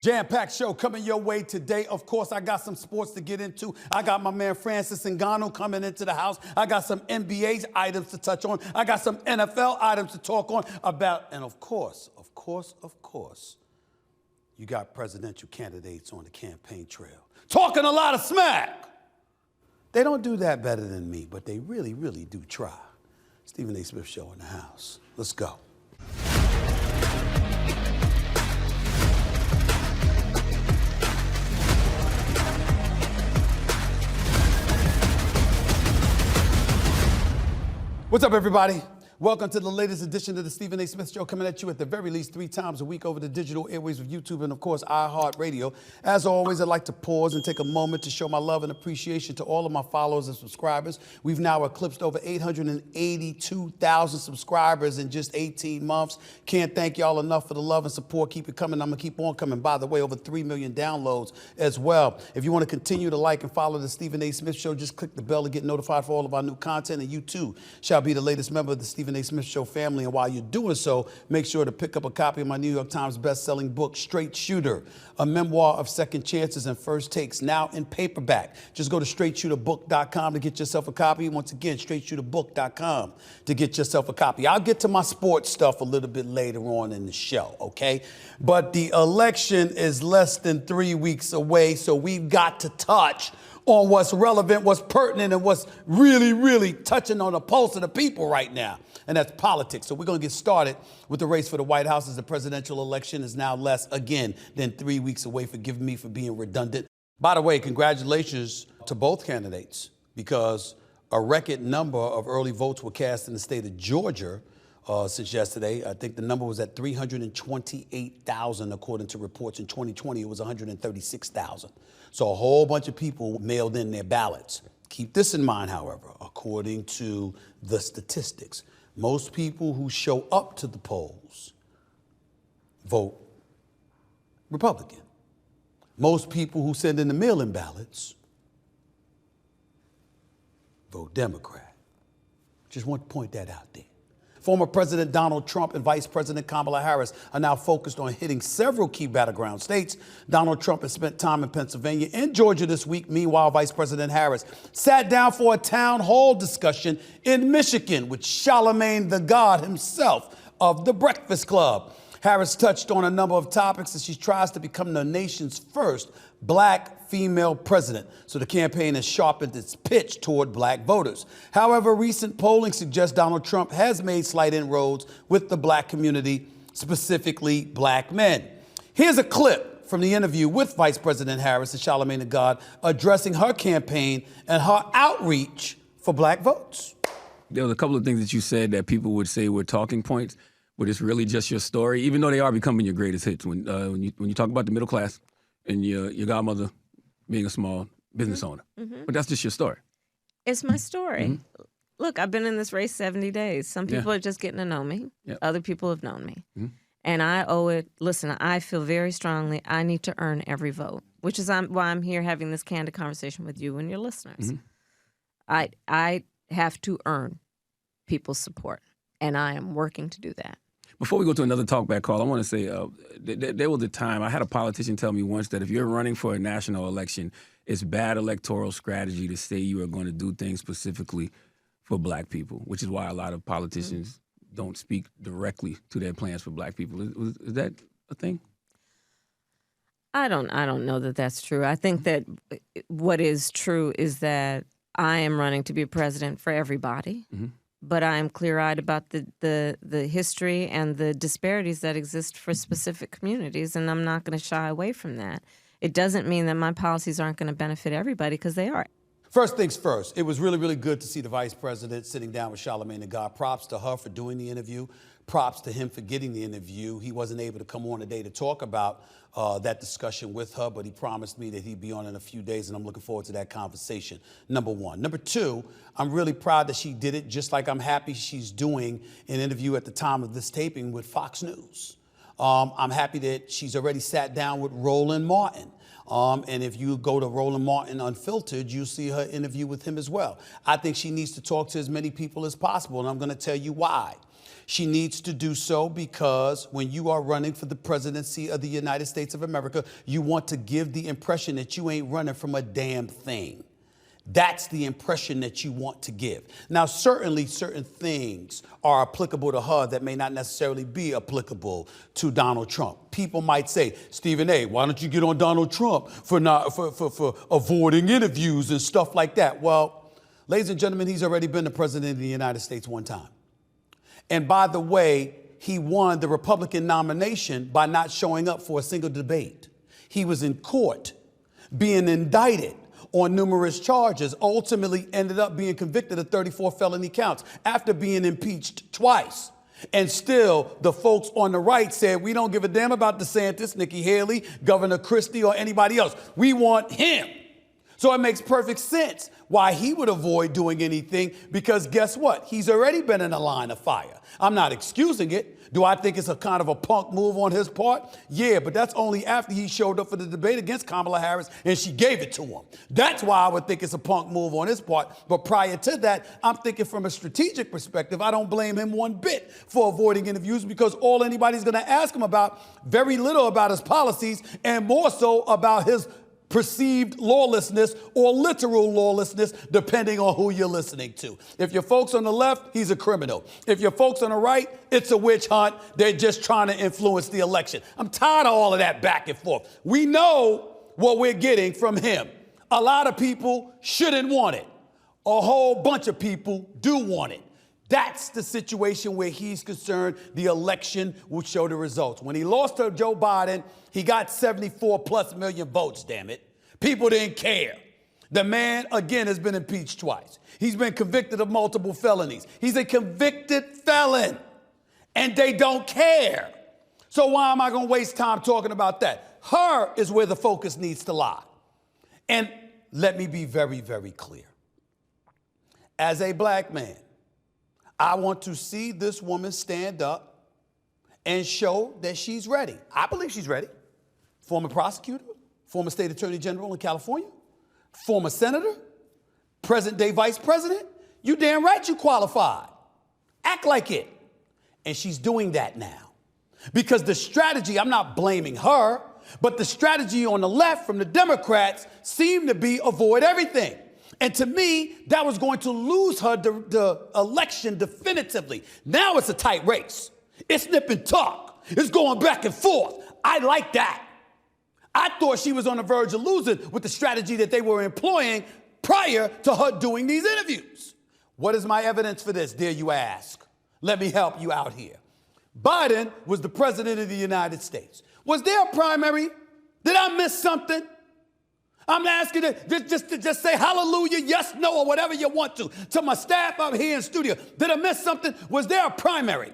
Jam-packed show coming your way today. Of course, I got some sports to get into. I got my man Francis Ngannou coming into the house. I got some NBA items to touch on. I got some NFL items to talk on about. And of course, you got presidential candidates on the campaign trail talking a lot of smack. They don't do that better than me, but they really, really do try. Stephen A. Smith Show in the house. Let's go. What's up, everybody? Welcome to the latest edition of the Stephen A. Smith Show, coming at you at the very least 3 times a week over the digital airwaves of YouTube and, of course, iHeartRadio. As always, I'd like to pause and take a moment to show my love and appreciation to all of my followers and subscribers. We've now eclipsed over 882,000 subscribers in just 18 months. Can't thank y'all enough for the love and support. Keep it coming. I'm going to keep on coming. By the way, over 3 million downloads as well. If you want to continue to like and follow the Stephen A. Smith Show, just click the bell to get notified for all of our new content, and you, too, shall be the latest member of the Stephen A. Smith Show family. And while you're doing so, make sure to pick up a copy of my New York Times best-selling book, Straight Shooter, a memoir of second chances and first takes, now in paperback. Just go to straightshooterbook.com to get yourself a copy. Once again, straightshooterbook.com to get yourself a copy. I'll get to my sports stuff a little bit later on in the show, okay? But the election is less than 3 weeks away, so we've got to touch on what's relevant, what's pertinent, and what's really, really touching on the pulse of the people right now. And that's politics. So we're going to get started with the race for the White House, as the presidential election is now less, again, than 3 weeks away. Forgive me for being redundant. By the way, congratulations to both candidates, because a record number of early votes were cast in the state of Georgia since yesterday. I think the number was at 328,000, according to reports. In 2020, it was 136,000. So a whole bunch of people mailed in their ballots. Keep this in mind, however, according to the statistics, most people who show up to the polls vote Republican. Most people who send in the mail-in ballots vote Democrat. Just want to point that out there. Former President Donald Trump and Vice President Kamala Harris are now focused on hitting several key battleground states. Donald Trump has spent time in Pennsylvania and Georgia this week. Meanwhile, Vice President Harris sat down for a town hall discussion in Michigan with Charlamagne Tha God himself of The Breakfast Club. Harris touched on a number of topics as she tries to become the nation's first black female president. So the campaign has sharpened its pitch toward black voters. However, recent polling suggests Donald Trump has made slight inroads with the black community, specifically black men. Here's a clip from the interview with Vice President Harris and Charlamagne Tha God addressing her campaign and her outreach for black votes. There was a couple of things that you said that people would say were talking points, but it's really just your story, even though they are becoming your greatest hits. When you talk about the middle class and your godmother being a small business owner. But that's just your story. It's my story. Look, I've been in this race 70 days. Some people are just getting to know me. Other people have known me. And I owe it. Listen, I feel very strongly I need to earn every vote, which is why I'm here having this candid conversation with you and your listeners. I have to earn people's support, and I am working to do that. Before we go to another talkback call, I want to say there was a time, I had a politician tell me once that if you're running for a national election, it's bad electoral strategy to say you are going to do things specifically for black people, which is why a lot of politicians don't speak directly to their plans for black people. Is that a thing? I don't know that that's true. I think that what is true is that I am running to be a president for everybody. But I am clear-eyed about the history and the disparities that exist for specific communities, and I'm not going to shy away from that. It doesn't mean that my policies aren't going to benefit everybody, because they are. First things first, it was really, really good to see the vice president sitting down with Charlamagne Tha God. Props to her for doing the interview. Props to him for getting the interview. He wasn't able to come on today to talk about that discussion with her, but he promised me that he'd be on in a few days, and I'm looking forward to that conversation, number one. Number two, I'm really proud that she did it, just like I'm happy she's doing an interview at the time of this taping with Fox News. I'm happy that she's already sat down with Roland Martin. And if you go to Roland Martin Unfiltered, you'll see her interview with him as well. I think she needs to talk to as many people as possible, and I'm going to tell you why. She needs to do so because when you are running for the presidency of the United States of America, you want to give the impression that you ain't running from a damn thing. That's the impression that you want to give. Now, certainly certain things are applicable to her that may not necessarily be applicable to Donald Trump. People might say, Stephen A., why don't you get on Donald Trump for avoiding interviews and stuff like that? Well, ladies and gentlemen, he's already been the president of the United States one time. And by the way, he won the Republican nomination by not showing up for a single debate. He was in court being indicted on numerous charges, ultimately ended up being convicted of 34 felony counts after being impeached twice. And still, the folks on the right said, we don't give a damn about DeSantis, Nikki Haley, Governor Christie, or anybody else. We want him. So it makes perfect sense why he would avoid doing anything, because guess what? He's already been in a line of fire. I'm not excusing it. Do I think it's a kind of a punk move on his part? Yeah, but that's only after he showed up for the debate against Kamala Harris and she gave it to him. That's why I would think it's a punk move on his part. But prior to that, I'm thinking from a strategic perspective, I don't blame him one bit for avoiding interviews, because all anybody's going to ask him about, very little about his policies and more so about his perceived lawlessness or literal lawlessness, depending on who you're listening to. If you're folks on the left, he's a criminal. If you're folks on the right, it's a witch hunt. They're just trying to influence the election. I'm tired of all of that back and forth. We know what we're getting from him. A lot of people shouldn't want it. A whole bunch of people do want it. That's the situation where he's concerned. The election will show the results. When he lost to Joe Biden, he got 74+ million votes, damn it. People didn't care. The man, again, has been impeached twice. He's been convicted of multiple felonies. He's a convicted felon, and they don't care. So why am I going to waste time talking about that? Her is where the focus needs to lie. And let me be very, very clear. As a black man, I want to see this woman stand up and show that she's ready. I believe she's ready. Former prosecutor, former state attorney general in California, former senator, present-day vice president. You damn right you qualified. Act like it. And she's doing that now. Because the strategy, I'm not blaming her, but the strategy on the left from the Democrats seemed to be avoid everything. And to me, that was going to lose her the election definitively. Now it's a tight race. It's nip and tuck. It's going back and forth. I like that. I thought she was on the verge of losing with the strategy that they were employing prior to her doing these interviews. What is my evidence for this, dare you ask? Let me help you out here. Biden was the president of the United States. Was there a primary? Did I miss something? I'm asking you to just say hallelujah, yes, no, or whatever you want to my staff out here in studio. Did I miss something? Was there a primary?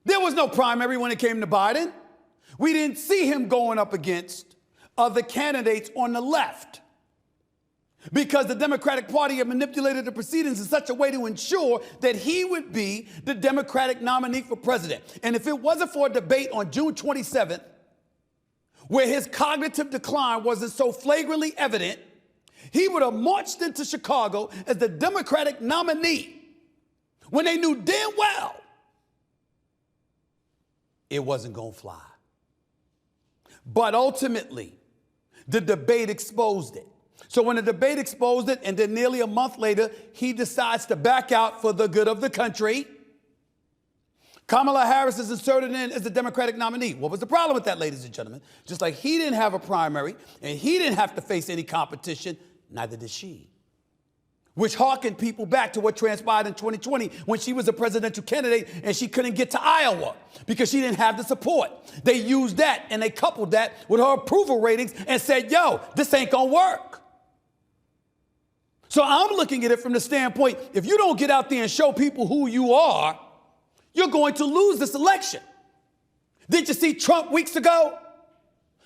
There was no primary when it came to Biden. We didn't see him going up against other candidates on the left because the Democratic Party had manipulated the proceedings in such a way to ensure that he would be the Democratic nominee for president. And if it wasn't for a debate on June 27th, where his cognitive decline wasn't so flagrantly evident, he would have marched into Chicago as the Democratic nominee when they knew damn well it wasn't going to fly. But ultimately, the debate exposed it. So when the debate exposed it, and then nearly a month later, he decides to back out for the good of the country, Kamala Harris is inserted in as the Democratic nominee. What was the problem with that, ladies and gentlemen? Just like he didn't have a primary and he didn't have to face any competition, neither did she. Which harkened people back to what transpired in 2020 when she was a presidential candidate and she couldn't get to Iowa because she didn't have the support. They used that and they coupled that with her approval ratings and said, yo, this ain't gonna work. So I'm looking at it from the standpoint, if you don't get out there and show people who you are, you're going to lose this election. Did you see Trump weeks ago?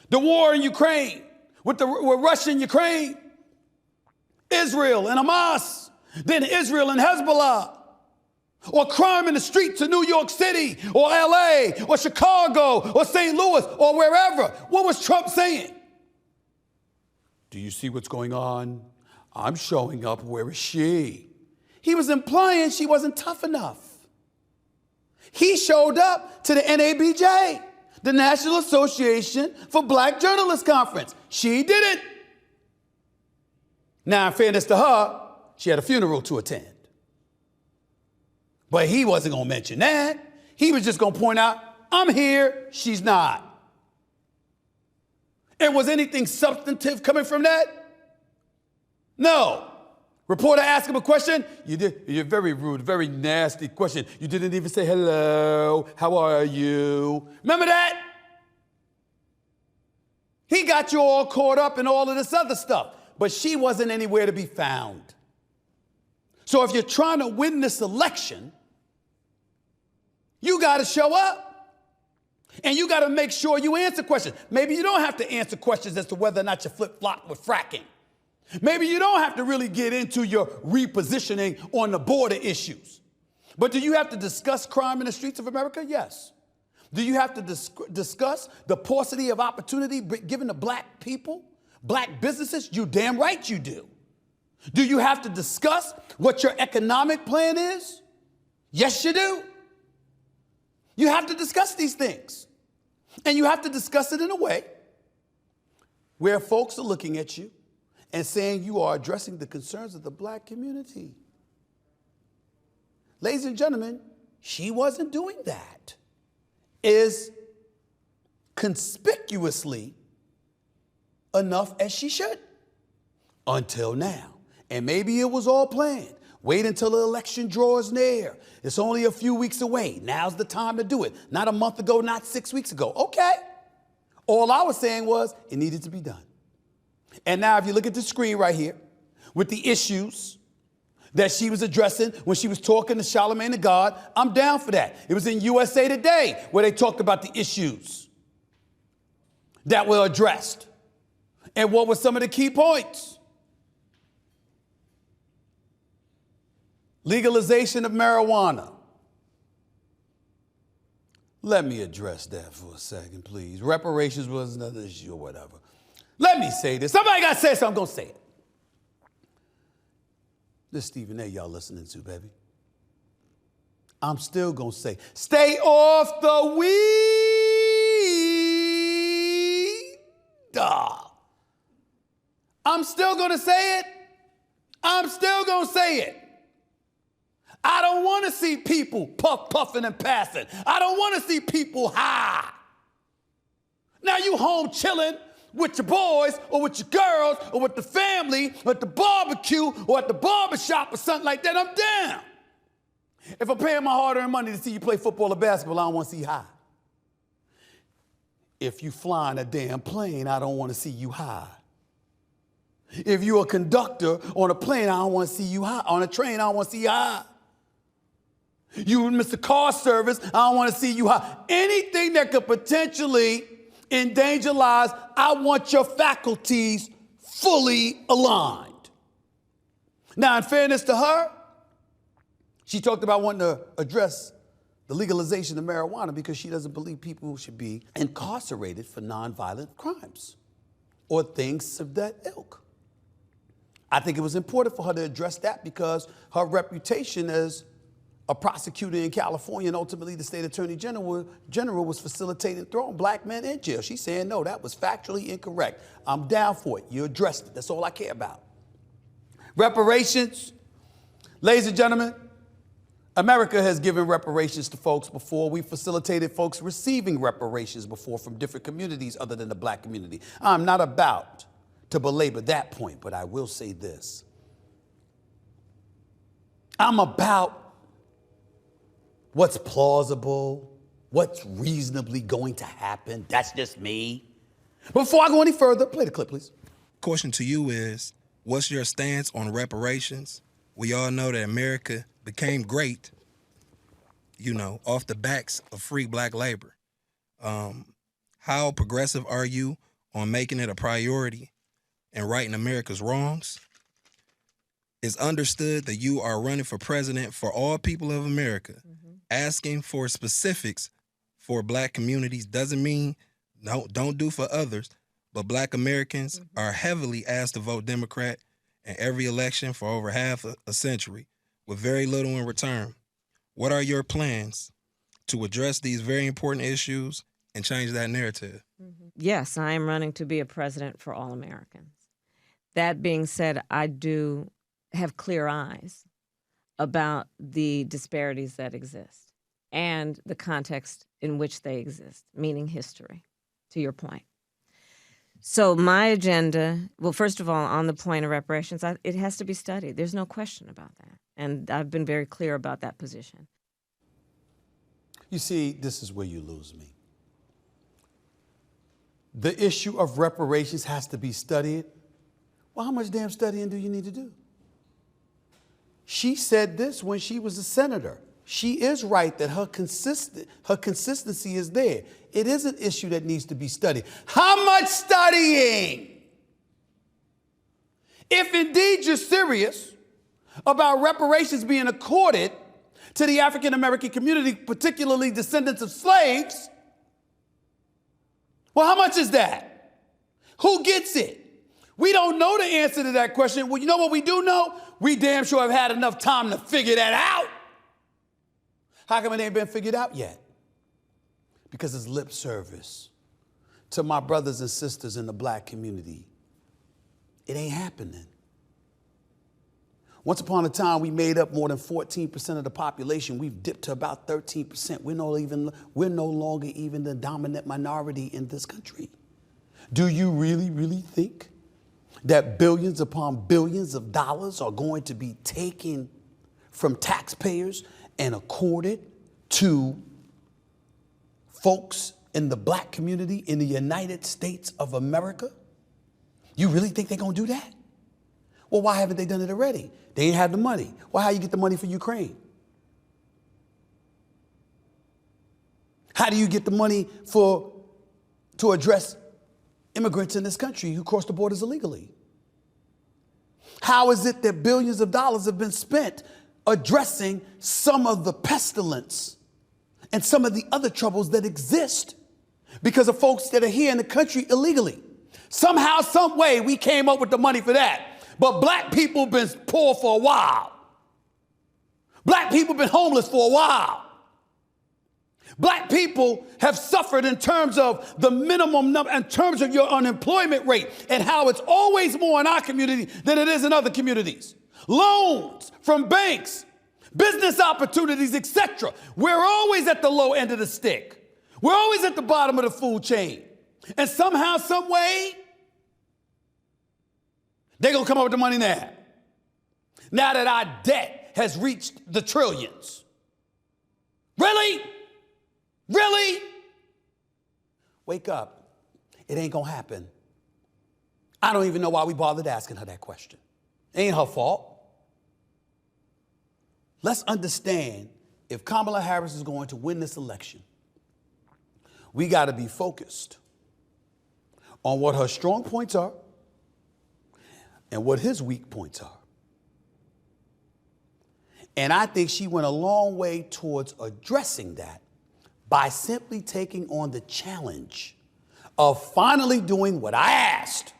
The war in Ukraine, with Russia and Ukraine, Israel and Hamas, then Israel and Hezbollah, or crime in the streets of New York City, or LA, or Chicago, or St. Louis, or wherever. What was Trump saying? Do you see what's going on? I'm showing up. Where is she? He was implying she wasn't tough enough. He showed up to the NABJ, the National Association for Black Journalists Conference. She didn't. Now, in fairness to her, she had a funeral to attend. But he wasn't going to mention that. He was just going to point out, I'm here, she's not. And was anything substantive coming from that? No. Reporter asked him a question. You're very rude, very nasty question. You didn't even say hello, how are you? Remember that? He got you all caught up in all of this other stuff, but she wasn't anywhere to be found. So if you're trying to win this election, you got to show up. And you got to make sure you answer questions. Maybe you don't have to answer questions as to whether or not you flip-flop with fracking. Maybe you don't have to really get into your repositioning on the border issues. But do you have to discuss crime in the streets of America? Yes. Do you have to discuss the paucity of opportunity given to black people, black businesses? You damn right you do. Do you have to discuss what your economic plan is? Yes, you do. You have to discuss these things. And you have to discuss it in a way where folks are looking at you and saying you are addressing the concerns of the black community. Ladies and gentlemen, she wasn't doing that. Is conspicuously enough as she should until now. And maybe it was all planned. Wait until the election draws near. It's only a few weeks away. Now's the time to do it. Not a month ago, not 6 weeks ago. Okay. All I was saying was it needed to be done. And now if you look at the screen right here with the issues that she was addressing when she was talking to Charlamagne Tha God, I'm down for that. It was in USA Today where they talked about the issues that were addressed. And what were some of the key points? Legalization of marijuana. Let me address that for a second, please. Reparations was another issue or whatever. Let me say this. Somebody got to say something. I'm going to say it. This Stephen A. y'all listening to, baby. I'm still going to say, stay off the weed. I'm still going to say it. I'm still going to say it. I don't want to see people puffing and passing. I don't want to see people high. Now you home chilling with your boys or with your girls or with the family or at the barbecue or at the barbershop or something like that, I'm down. If I'm paying my hard-earned money to see you play football or basketball, I don't want to see you high. If you flying a damn plane, I don't want to see you high. If you're a conductor on a plane, I don't want to see you high. On a train, I don't want to see you high. You and Mr. Car Service, I don't want to see you high. Anything that could potentially endanger lives, I want your faculties fully aligned. Now, in fairness to her, she talked about wanting to address the legalization of marijuana because she doesn't believe people should be incarcerated for nonviolent crimes or things of that ilk. I think it was important for her to address that because her reputation as a prosecutor in California and ultimately the state attorney general was facilitating throwing black men in jail. She's saying, no, that was factually incorrect. I'm down for it. You addressed it. That's all I care about. Reparations. Ladies and gentlemen, America has given reparations to folks before. We facilitated folks receiving reparations before from different communities other than the black community. I'm not about to belabor that point, but I will say this. I'm about what's plausible, what's reasonably going to happen. That's just me. Before I go any further, play the clip, please. Question to you is, what's your stance on reparations? We all know that America became great, off the backs of free black labor. How progressive are you on making it a priority and righting America's wrongs? It's understood that you are running for president for all people of America. Asking for specifics for black communities doesn't mean don't do for others, but black Americans are heavily asked to vote Democrat in every election for over half a century with very little in return. What are your plans to address these very important issues and change that narrative? Yes, I am running to be a president for all Americans. That being said, I do have clear eyes about the disparities that exist and the context in which they exist, meaning history, to your point. So my agenda, well, first of all, on the point of reparations, it has to be studied. There's no question about that. And I've been very clear about that position. You see, this is where you lose me. The issue of reparations has to be studied. Well, how much damn studying do you need to do? She said this when she was a senator. She is right that her consistency is there. It is an issue that needs to be studied. How much studying? If indeed you're serious about reparations being accorded to the African American community, particularly descendants of slaves, well, how much is that? Who gets it? We don't know the answer to that question. Well, you know what we do know? We damn sure have had enough time to figure that out. How come it ain't been figured out yet? Because it's lip service to my brothers and sisters in the black community. It ain't happening. Once upon a time, we made up more than 14% of the population. We've dipped to about 13%. We're no longer even the dominant minority in this country. Do you really think that billions upon billions of dollars are going to be taken from taxpayers and accorded to folks in the black community in the United States of America? You really think they're going to do that? Well, why haven't they done it already? They ain't had the money. Well, how you get the money for Ukraine? How do you get the money to address immigrants in this country who cross the borders illegally? How is it that billions of dollars have been spent addressing some of the pestilence and some of the other troubles that exist because of folks that are here in the country illegally? Somehow, some way, we came up with the money for that. But black people been poor for a while. Black people been homeless for a while. Black people have suffered in terms of the minimum number, in terms of your unemployment rate and how it's always more in our community than it is in other communities. Loans from banks, business opportunities, etc. We're always at the low end of the stick. We're always at the bottom of the food chain. And somehow, some way, they're going to come up with the money now. Now that our debt has reached the trillions. Really? Really? Wake up. It ain't going to happen. I don't even know why we bothered asking her that question. It ain't her fault. Let's understand, if Kamala Harris is going to win this election, we got to be focused on what her strong points are and what his weak points are. And I think she went a long way towards addressing that by simply taking on the challenge of finally doing what I asked.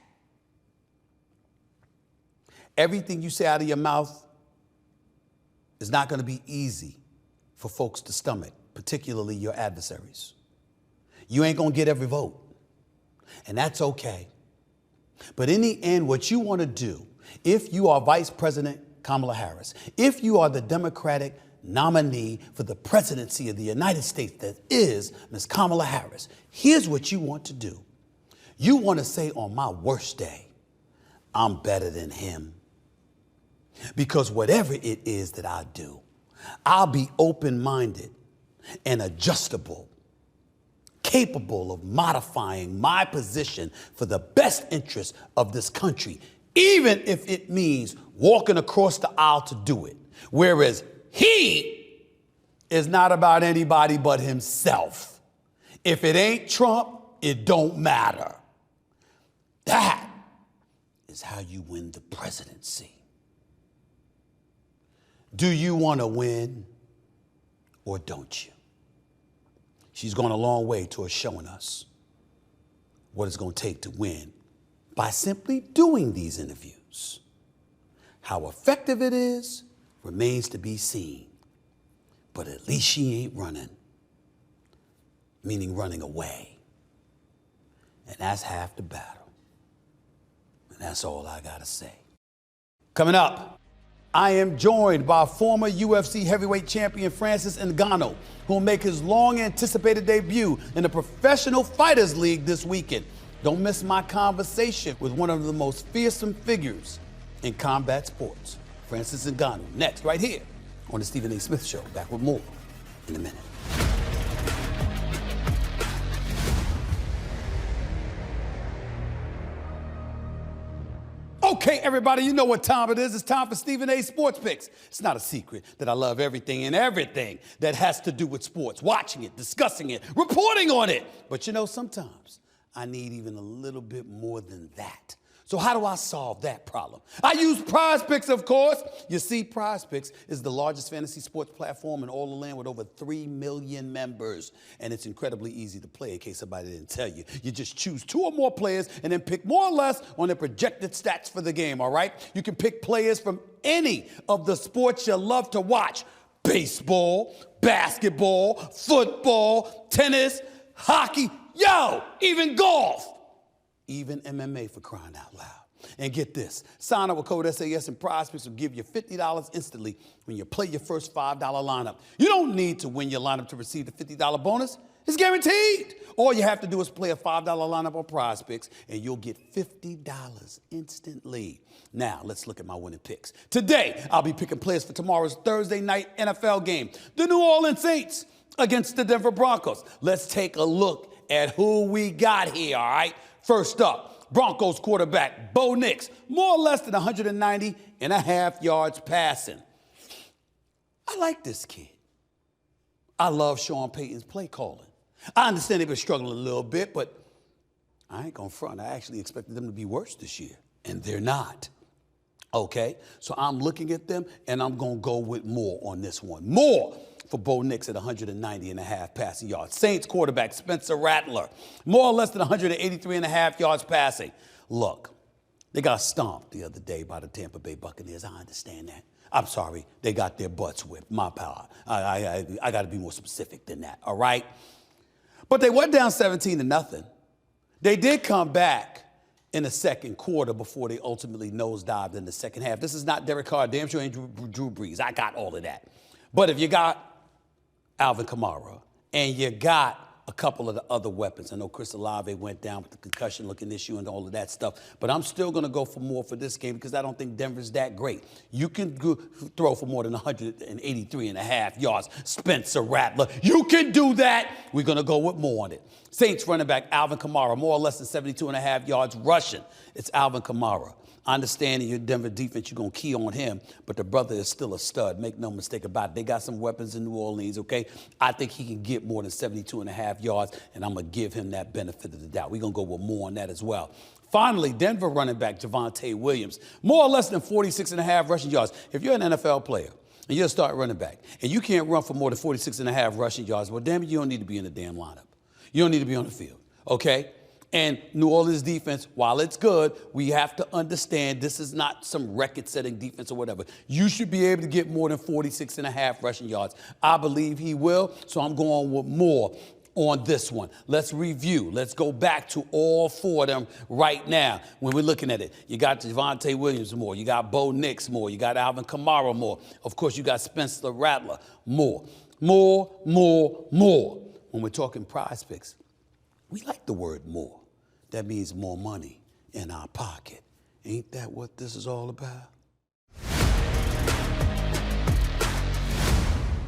Everything you say out of your mouth is not going to be easy for folks to stomach, particularly your adversaries. You ain't going to get every vote, and that's okay. But in the end, what you want to do, if you are Vice President Kamala Harris, if you are the Democratic nominee for the presidency of the United States that is Ms. Kamala Harris, here's what you want to do. You want to say, on my worst day, I'm better than him. Because whatever it is that I do, I'll be open-minded and adjustable, capable of modifying my position for the best interest of this country, even if it means walking across the aisle to do it. Whereas he is not about anybody but himself. If it ain't Trump, it don't matter. That is how you win the presidency. Do you want to win or don't you? She's gone a long way towards showing us what it's going to take to win by simply doing these interviews. How effective it is remains to be seen, but at least she ain't running. meaning running away. And that's half the battle. And that's all I gotta say. Coming up, I am joined by former UFC Heavyweight Champion Francis Ngannou, who will make his long-anticipated debut in the Professional Fighters League this weekend. Don't miss my conversation with one of the most fearsome figures in combat sports, Francis Ngannou. Next, right here on the Stephen A. Smith Show. Back with more in a minute. Okay, everybody, you know what time it is. It's time for Stephen A. Sports Picks. It's not a secret that I love everything and everything that has to do with sports. Watching it, discussing it, reporting on it. But you know, sometimes I need even a little bit more than that. So how do I solve that problem? I use Prize Picks, of course. You see, Prize Picks is the largest fantasy sports platform in all the land with over 3 million members. And it's incredibly easy to play, in case somebody didn't tell you. You just choose 2 or more players and then pick more or less on their projected stats for the game, all right? You can pick players from any of the sports you love to watch. Baseball, basketball, football, tennis, hockey, even golf. Even MMA, for crying out loud. And get this, sign up with code SAS and Prize Picks will give you $50 instantly when you play your first $5 lineup. You don't need to win your lineup to receive the $50 bonus. It's guaranteed. All you have to do is play a $5 lineup on Prize Picks and you'll get $50 instantly. Now, let's look at my winning picks. Today, I'll be picking players for tomorrow's Thursday night NFL game. The New Orleans Saints against the Denver Broncos. Let's take a look at who we got here, all right? First up, Broncos quarterback Bo Nix, more or less than 190.5 yards passing. I like this kid. I love Sean Payton's play calling. I understand they've been struggling a little bit, but I ain't gonna front. I actually expected them to be worse this year, and they're not. Okay, so I'm looking at them, and I'm gonna go with more on this one. More for Bo Nix at 190.5 passing yards. Saints quarterback Spencer Rattler, more or less than 183.5 yards passing. Look, they got stomped the other day by the Tampa Bay Buccaneers. I understand that. I'm sorry, they got their butts whipped. My power. I got to be more specific than that, all right? But they went down 17-0. They did come back in the second quarter before they ultimately nosedived in the second half. This is not Derek Carr. Damn sure ain't Drew Brees. I got all of that. But if you got Alvin Kamara, and you got a couple of the other weapons. I know Chris Olave went down with the concussion-looking issue and all of that stuff, but I'm still going to go for more for this game because I don't think Denver's that great. You can throw for more than 183.5 yards. Spencer Rattler, you can do that. We're going to go with more on it. Saints running back Alvin Kamara, more or less than 72.5 yards rushing. It's Alvin Kamara. I understand in your Denver defense, you're going to key on him, but the brother is still a stud. Make no mistake about it. They got some weapons in New Orleans, okay? I think he can get more than 72.5 yards, and I'm going to give him that benefit of the doubt. We're going to go with more on that as well. Finally, Denver running back Davante Williams, more or less than 46.5 rushing yards. If you're an NFL player and you're a start running back, and you can't run for more than 46.5 rushing yards, well, damn it, you don't need to be in the damn lineup. You don't need to be on the field, okay? And New Orleans defense, while it's good, we have to understand this is not some record-setting defense or whatever. You should be able to get more than 46.5 rushing yards. I believe he will, so I'm going with more on this one. Let's review. Let's go back to all 4 of them right now when we're looking at it. You got Davante Williams more. You got Bo Nix more. You got Alvin Kamara more. Of course, you got Spencer Rattler more. More. When we're talking Prize Picks, we like the word more. That means more money in our pocket. Ain't that what this is all about?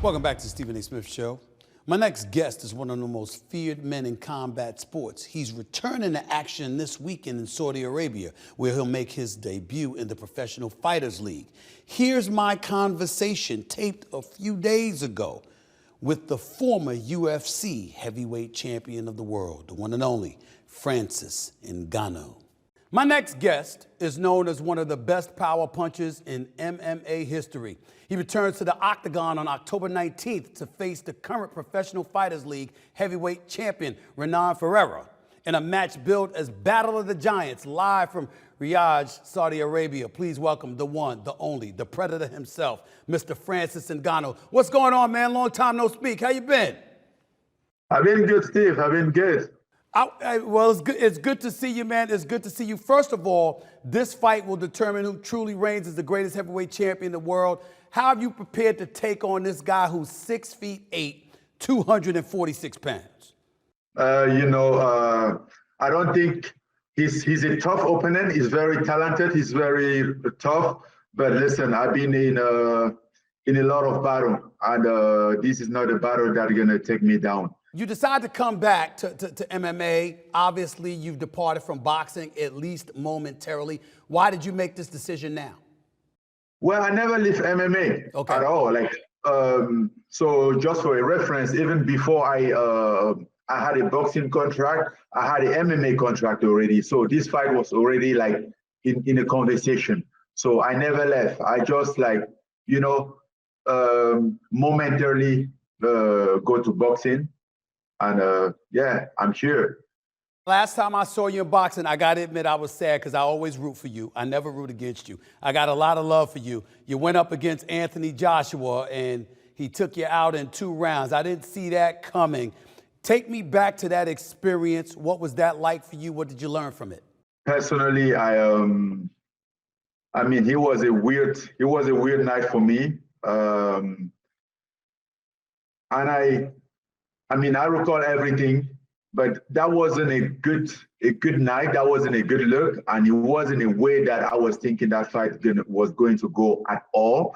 Welcome back to the Stephen A. Smith Show. My next guest is one of the most feared men in combat sports. He's returning to action this weekend in Saudi Arabia, where he'll make his debut in the Professional Fighters League. Here's my conversation taped a few days ago with the former UFC Heavyweight Champion of the world, the one and only Francis Ngannou. My next guest is known as one of the best power punchers in MMA history. He returns to the octagon on October 19th to face the current Professional Fighters League Heavyweight Champion, Renan Ferreira, in a match billed as Battle of the Giants, live from Riyadh, Saudi Arabia. Please welcome the one, the only, the Predator himself, Mr. Francis Ngannou. What's going on, man? Long time no speak. How you been? I've been good, Steve. I've been good. Well, it's good. It's good to see you, man. It's good to see you. First of all, this fight will determine who truly reigns as the greatest heavyweight champion in the world. How have you prepared to take on this guy who's 6'8", 246 pounds? I don't think he's a tough opponent. He's very talented. He's very tough. But listen, I've been in a lot of battle, and this is not a battle that's gonna take me down. You decide to come back to MMA. Obviously, you've departed from boxing, at least momentarily. Why did you make this decision now? Well, I never left MMA at all. So just for a reference, even before I had a boxing contract, I had an MMA contract already. So this fight was already like in a conversation. So I never left. I just momentarily go to boxing. And yeah, I'm here. Last time I saw you in boxing, I got to admit I was sad because I always root for you. I never root against you. I got a lot of love for you. You went up against Anthony Joshua, and he took you out in 2 rounds. I didn't see that coming. Take me back to that experience. What was that like for you? What did you learn from it? Personally, I mean, it was a weird night for me. And I mean, I recall everything, but that wasn't a good night. That wasn't a good look, and it wasn't a way that I was thinking that fight was going to go at all.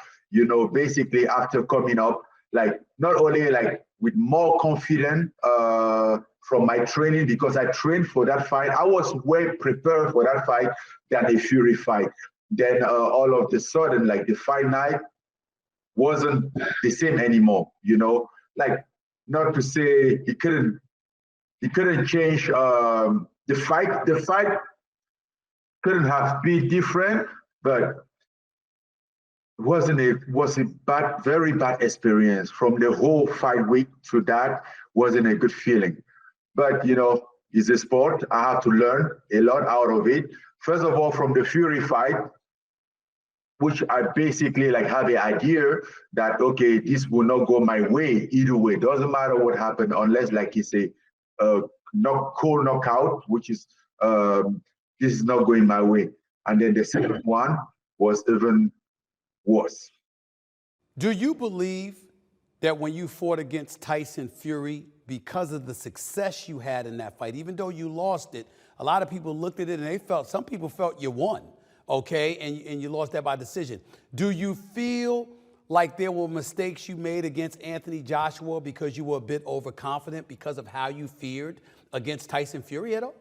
Basically after coming up, like not only like with more confidence from my training, because I trained for that fight. I was way prepared for that fight than a Fury fight. Then all of a sudden, like the fight night wasn't the same anymore. Like. Not to say he couldn't change the fight. The fight couldn't have been different, but it was a very bad experience. From the whole fight week to that wasn't a good feeling. But it's a sport. I have to learn a lot out of it. First of all, from the Fury fight, which I basically have an idea that, okay, this will not go my way either way. Doesn't matter what happened unless it's a cold knockout, which is, this is not going my way. And then the second one was even worse. Do you believe that when you fought against Tyson Fury, because of the success you had in that fight, even though you lost it, a lot of people looked at it and some people felt you won. Okay, and you lost that by decision. Do you feel like there were mistakes you made against Anthony Joshua because you were a bit overconfident because of how you feared against Tyson Fury at all?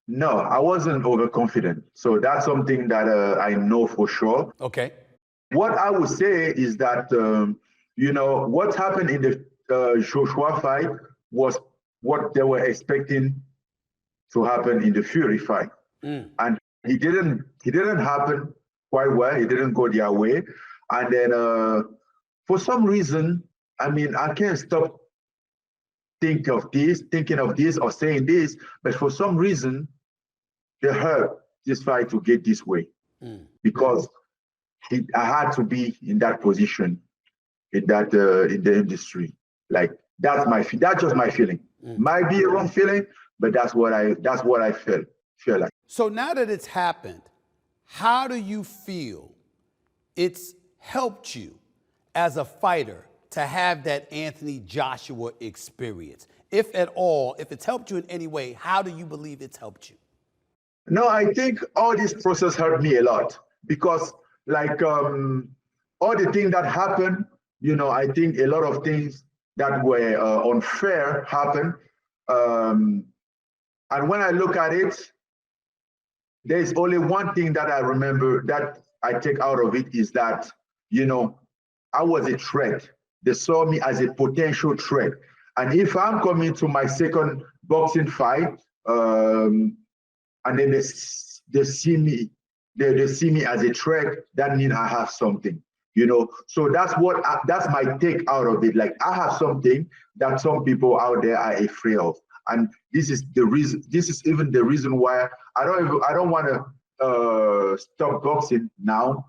No, I wasn't overconfident. So that's something that I know for sure. Okay. What I would say is that, what happened in the Joshua fight was what they were expecting to happen in the Fury fight. And He didn't happen quite well. He didn't go their way. And then for some reason, I mean, I can't stop thinking of this or saying this, but for some reason, they hurt this fight to get this way. Because I had to be in that position, in the industry. Like that's just my feeling. Might be a wrong feeling, but that's what I feel like. So now that it's happened, how do you feel it's helped you as a fighter to have that Anthony Joshua experience? If at all, if it's helped you in any way, how do you believe it's helped you? No, I think all this process helped me a lot because all the things that happened, I think a lot of things that were unfair happened. And when I look at it, there's only one thing that I remember that I take out of it is that, I was a threat. They saw me as a potential threat. And if I'm coming to my second boxing fight, and then they see me as a threat, that means I have something, So that's my take out of it. Like I have something that some people out there are afraid of. And this is the reason. This is even the reason why I don't want to stop boxing now.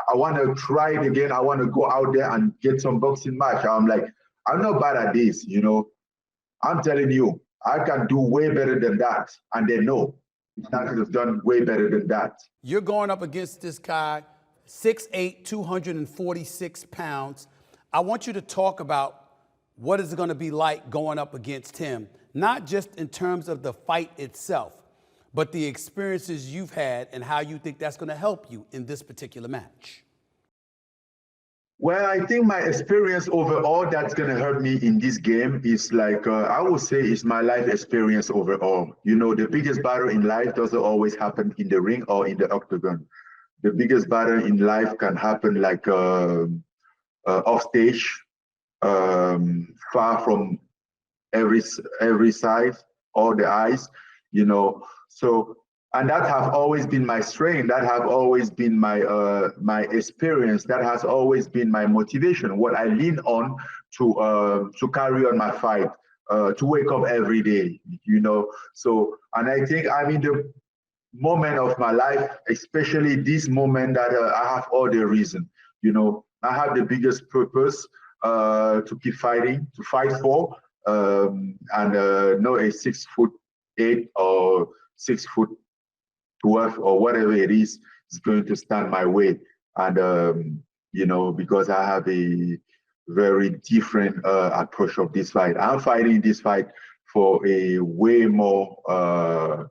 I want to try it again. I want to go out there and get some boxing match. I'm like, I'm not bad at this, you know. I'm telling you, I can do way better than that. And they know I could have done way better than that. You're going up against this guy, 6'8", 246 pounds. I want you to talk about what is it going to be like going up against him, not just in terms of the fight itself, but the experiences you've had and how you think that's going to help you in this particular match. Well, I think my experience overall that's going to help me in this game is like, I would say it's my life experience overall. You know, the biggest battle in life doesn't always happen in the ring or in the octagon. The biggest battle in life can happen like off stage, far from every side, all the eyes, you know. So, and that have always been my strength. That have always been my my experience. That has always been my motivation. What I lean on to carry on my fight, to wake up every day, you know. So, and I think I'm in the moment of my life, especially this moment that I have all the reason. You know, I have the biggest purpose to keep fighting, to fight for, and no a 6'8" or 6'12" or whatever it is going to stand my way. And you know, because I have a very different approach of this fight. I'm fighting this fight for a way more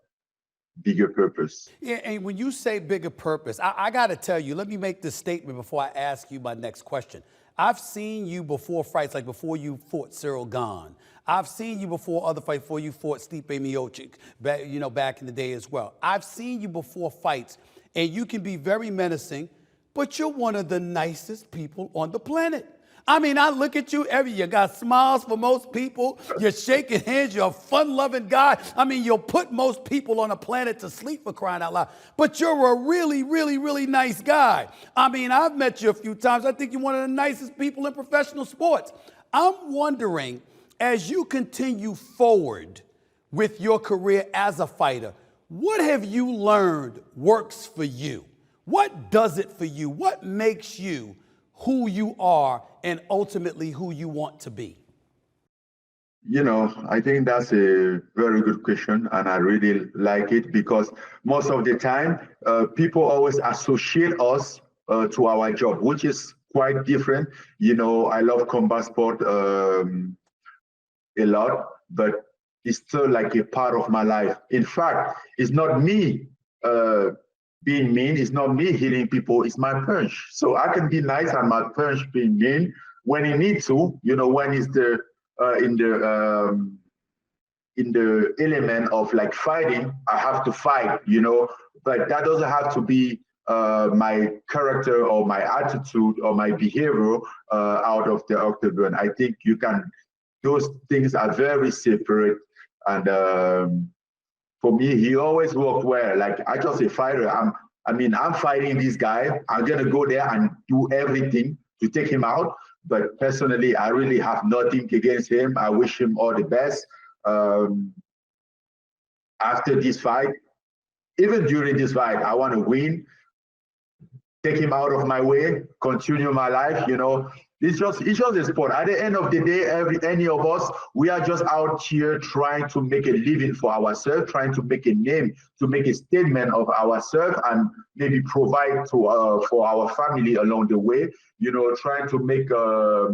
bigger purpose. Yeah, and when you say bigger purpose, I got to tell you, let me make this statement before I ask you my next question. I've seen you before fights, like before you fought Cyril Gahn. I've seen you before other fights, before you fought Stipe Miocic, back in the day as well. I've seen you before fights, and you can be very menacing, but you're one of the nicest people on the planet. I mean, I look at you, you got smiles for most people. You're shaking hands. You're a fun-loving guy. I mean, you'll put most people on the planet to sleep, for crying out loud. But you're a really, really, really nice guy. I mean, I've met you a few times. I think you're one of the nicest people in professional sports. I'm wondering, as you continue forward with your career as a fighter, what have you learned works for you? What does it for you? What makes you who you are and ultimately who you want to be? You know, I think that's a very good question, and I really like it because most of the time, people always associate us to our job, which is quite different. You know, I love combat sport a lot, but it's still like a part of my life. In fact, it's not me being mean, it's not me hitting people, it's my punch. So I can be nice and my punch being mean when it needs to, you know, when it's the in the element of like fighting, I have to fight, you know, but that doesn't have to be my character or my attitude or my behavior out of the octagon. I think those things are very separate. And for me, he always worked well. Like, I just a fighter. I'm fighting this guy. I'm gonna go there and do everything to take him out. But personally, I really have nothing against him. I wish him all the best. After this fight, even during this fight, I want to win. Take him out of my way. Continue my life. You know, it's just a sport. At the end of the day, any of us, we are just out here trying to make a living for ourselves, trying to make a name, to make a statement of ourselves, and maybe provide for our family along the way. You know, trying to make a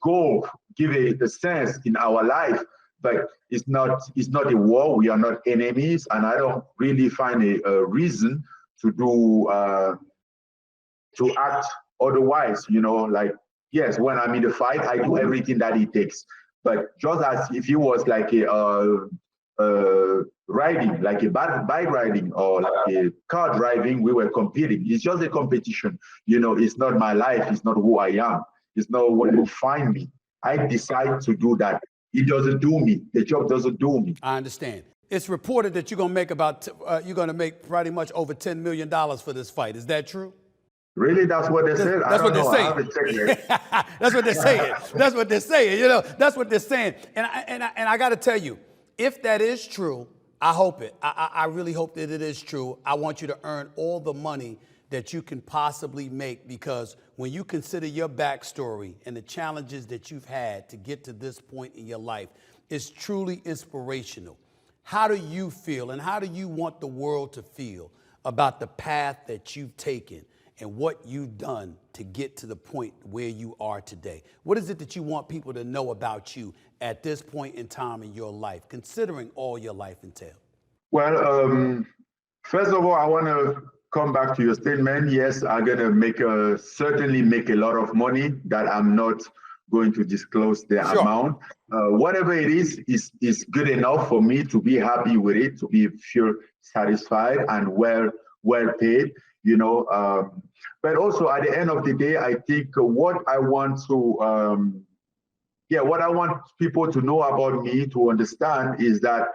goal, give a sense in our life. But it's not a war. We are not enemies, and I don't really find a reason to act otherwise, you know, like, yes, when I'm in the fight, I do everything that it takes. But just as if it was like a riding, like a bike riding or like a car driving, we were competing. It's just a competition. You know, it's not my life. It's not who I am. It's not what will find me. I decide to do that. It doesn't do me. The job doesn't do me. I understand. It's reported that you're going to make pretty much over $10 million for this fight. Is that true? Really? That's what they said? That's what they're saying. I haven't checked that. That's what they're saying. That's what they're saying. You know, that's what they're saying. And I got to tell you, if that is true, I hope it. I really hope that it is true. I want you to earn all the money that you can possibly make? Because when you consider your backstory and the challenges that you've had to get to this point in your life, it's truly inspirational. How do you feel and how do you want the world to feel about the path that you've taken and what you've done to get to the point where you are today? What is it that you want people to know about you at this point in time in your life, considering all your life entails? Well, first of all, I want to come back to your statement. Yes, I'm going to certainly make a lot of money that I'm not going to disclose the amount. Whatever it is good enough for me to be happy with it, to be feel satisfied and well paid, you know. But also at the end of the day, I think what I want people to know about me, to understand, is that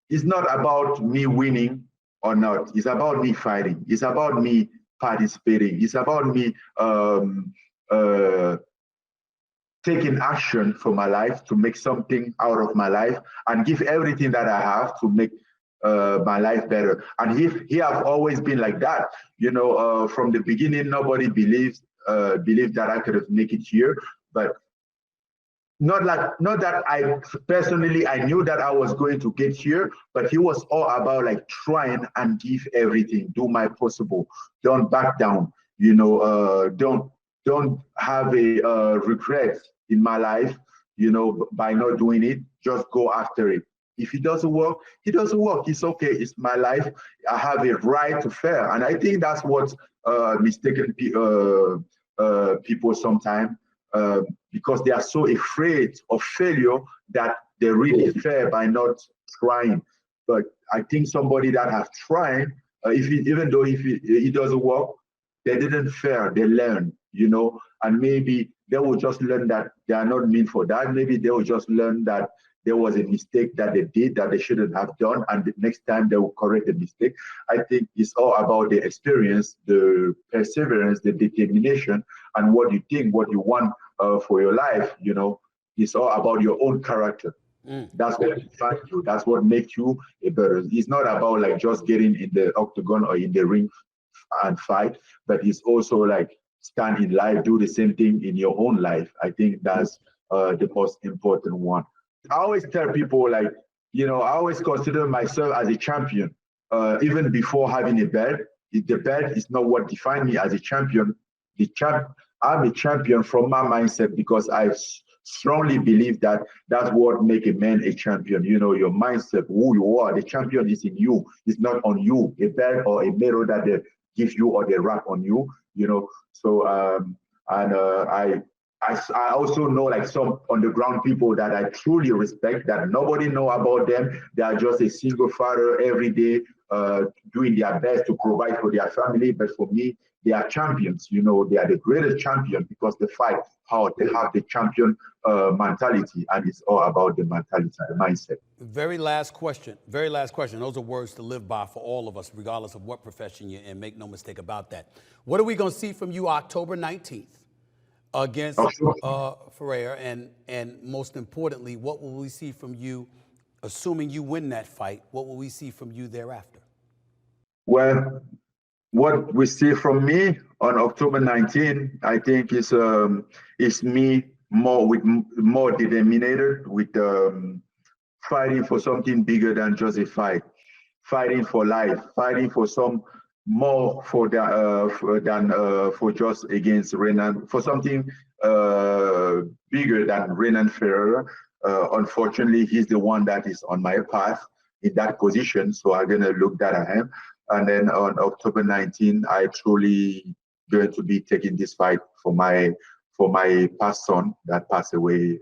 it's not about me winning or not. It's about me fighting. It's about me participating. It's about me taking action for my life to make something out of my life and give everything that I have to make my life better. And he have always been like that. You know, from the beginning, nobody believed that I could have make it here, but not that I personally, I knew that I was going to get here, but he was all about like trying and give everything, do my possible, don't back down, you know, don't have a regret in my life, you know, by not doing it. Just go after it. If it doesn't work, it doesn't work. It's okay. It's my life. I have a right to fail. And I think that's what mistaken people sometimes, because they are so afraid of failure that they really fail by not trying. But I think somebody that have tried, even though it doesn't work, they didn't fail. They learn, you know, and maybe they will just learn that they are not meant for that. Maybe they will just learn that there was a mistake that they did that they shouldn't have done, and the next time they will correct the mistake. I think it's all about the experience, the perseverance, the determination, and what you think, what you want for your life. You know, it's all about your own character. That's what defines you. That's what makes you a better. It's not about like just getting in the octagon or in the ring and fight, but it's also like stand in life, do the same thing in your own life. I think that's the most important one. I always tell people, like, you know, I always consider myself as a champion, even before having a belt. The belt is not what defines me as a champion. I'm a champion from my mindset, because I strongly believe that that's what makes a man a champion. You know, your mindset, who you are. The champion is in you. It's not on you. A belt or a medal that they give you or they wrap on you. You know, so I also know like some underground people that I truly respect, that nobody know about them. They are just a single father every day, doing their best to provide for their family. But for me, they are champions. You know, they are the greatest champion because they fight hard. They have the champion mentality, and it's all about the mentality, the mindset. Very last question. Very last question. Those are words to live by for all of us, regardless of what profession you're in. Make no mistake about that. What are we going to see from you October 19th? Against Ferreira, and most importantly, what will we see from you, assuming you win that fight? What will we see from you thereafter? Well, what we see from me on October 19, I think is me more determined, with fighting for something bigger than just a fight, fighting for life, fighting for some more for just against Renan, for something bigger than Renan Ferreira. Unfortunately, he's the one that is on my path in that position, so I'm gonna look that at him. And then on October 19, I truly going to be taking this fight for my past son that passed away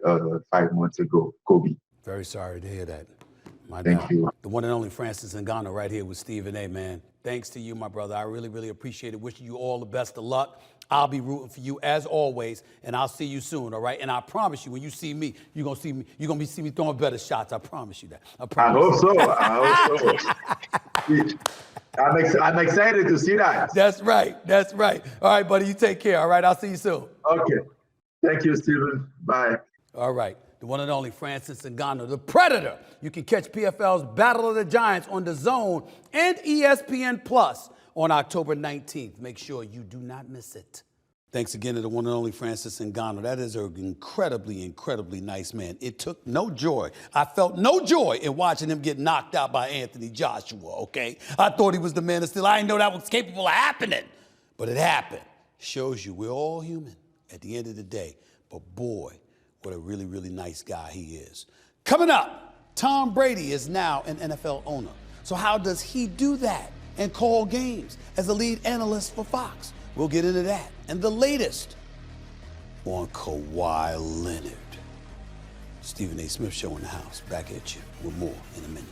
5 months ago, Kobe. Very sorry to hear that. Thank you. The one and only Francis Ngannou right here with Stephen A, man. Thanks to you, my brother. I really, really appreciate it. Wishing you all the best of luck. I'll be rooting for you as always, and I'll see you soon, all right? And I promise you, when you see me, you're gonna see me throwing better shots. I promise you that. I hope so. I'm excited to see that. That's right. That's right. All right, buddy. You take care. All right. I'll see you soon. Okay. Thank you, Stephen. Bye. All right. The one and only Francis Ngannou, the Predator. You can catch PFL's Battle of the Giants on DAZN and ESPN Plus on October 19th. Make sure you do not miss it. Thanks again to the one and only Francis Ngannou. That is an incredibly, incredibly nice man. It took no joy. I felt no joy in watching him get knocked out by Anthony Joshua, okay? I thought he was the man of steel. I didn't know that was capable of happening, but it happened. Shows you we're all human at the end of the day. But boy, what a really, really nice guy he is. Coming up, Tom Brady is now an NFL owner. So how does he do that and call games as a lead analyst for Fox? We'll get into that and the latest on Kawhi Leonard. Stephen A. Smith Show in the house. Back at you with more in a minute.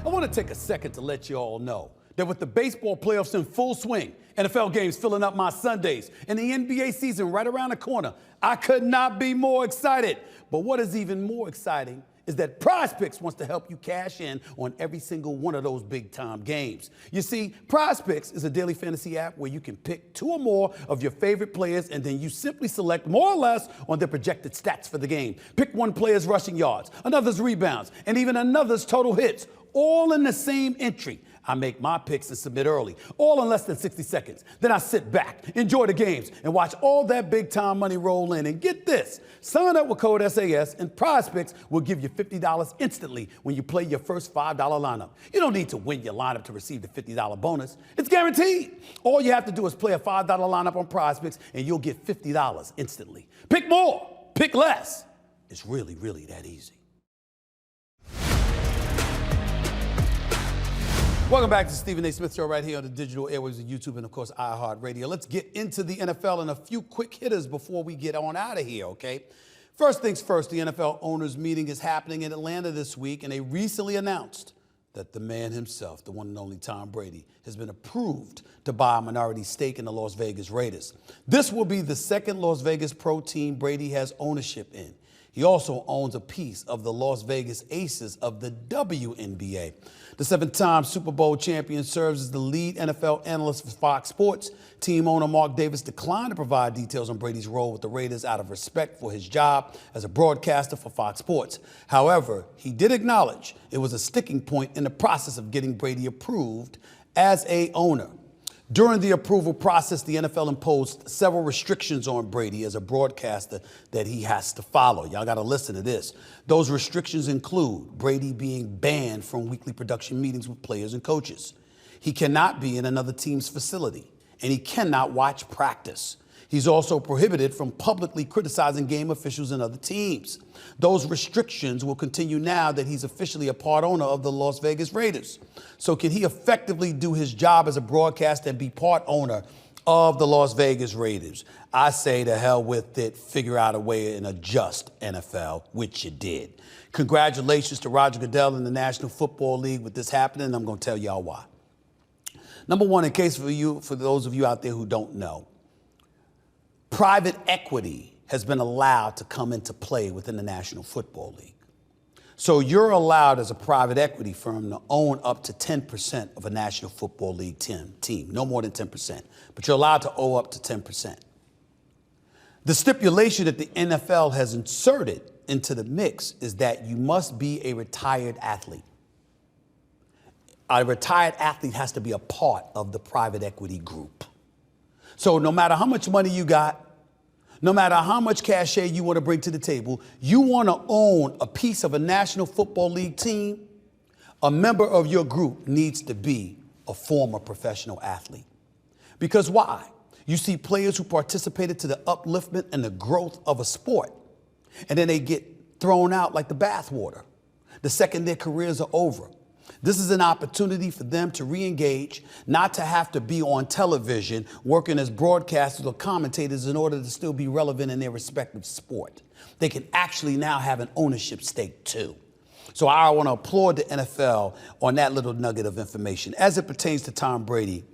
I want to take a second to let you all know that with the baseball playoffs in full swing, NFL games filling up my Sundays, and the NBA season right around the corner, I could not be more excited. But what is even more exciting is that PrizePicks wants to help you cash in on every single one of those big-time games. You see, PrizePicks is a daily fantasy app where you can pick 2 or more of your favorite players, and then you simply select more or less on their projected stats for the game. Pick one player's rushing yards, another's rebounds, and even another's total hits, all in the same entry. I make my picks and submit early, all in less than 60 seconds. Then I sit back, enjoy the games, and watch all that big-time money roll in. And get this, sign up with code SAS, and PrizePicks will give you $50 instantly when you play your first $5 lineup. You don't need to win your lineup to receive the $50 bonus. It's guaranteed. All you have to do is play a $5 lineup on PrizePicks, and you'll get $50 instantly. Pick more, pick less. It's really, really that easy. Welcome back to the Stephen A. Smith Show right here on the digital airwaves of YouTube and, of course, iHeartRadio. Let's get into the NFL and a few quick hitters before we get on out of here, okay? First things first, the NFL owners meeting is happening in Atlanta this week, and they recently announced that the man himself, the one and only Tom Brady, has been approved to buy a minority stake in the Las Vegas Raiders. This will be the second Las Vegas pro team Brady has ownership in. He also owns a piece of the Las Vegas Aces of the WNBA. The 7-time Super Bowl champion serves as the lead NFL analyst for Fox Sports. Team owner Mark Davis declined to provide details on Brady's role with the Raiders out of respect for his job as a broadcaster for Fox Sports. However, he did acknowledge it was a sticking point in the process of getting Brady approved as a owner. During the approval process, the NFL imposed several restrictions on Brady as a broadcaster that he has to follow. Y'all got to listen to this. Those restrictions include Brady being banned from weekly production meetings with players and coaches. He cannot be in another team's facility, and he cannot watch practice. He's also prohibited from publicly criticizing game officials and other teams. Those restrictions will continue now that he's officially a part owner of the Las Vegas Raiders. So can he effectively do his job as a broadcaster and be part owner of the Las Vegas Raiders? I say to hell with it, figure out a way and adjust, NFL, which you did. Congratulations to Roger Goodell and the National Football League with this happening, and I'm going to tell y'all why. Number one, in case for those of you out there who don't know, private equity has been allowed to come into play within the National Football League. So you're allowed as a private equity firm to own up to 10% of a National Football League team, no more than 10%, but you're allowed to owe up to 10%. The stipulation that the NFL has inserted into the mix is that you must be a retired athlete. A retired athlete has to be a part of the private equity group. So no matter how much money you got, no matter how much cachet you want to bring to the table, you want to own a piece of a National Football League team, a member of your group needs to be a former professional athlete. Because why? You see players who participated to the upliftment and the growth of a sport, and then they get thrown out like the bathwater the second their careers are over. This is an opportunity for them to re-engage, not to have to be on television working as broadcasters or commentators in order to still be relevant in their respective sport. They can actually now have an ownership stake too. So I want to applaud the NFL on that little nugget of information. As it pertains to Tom Brady,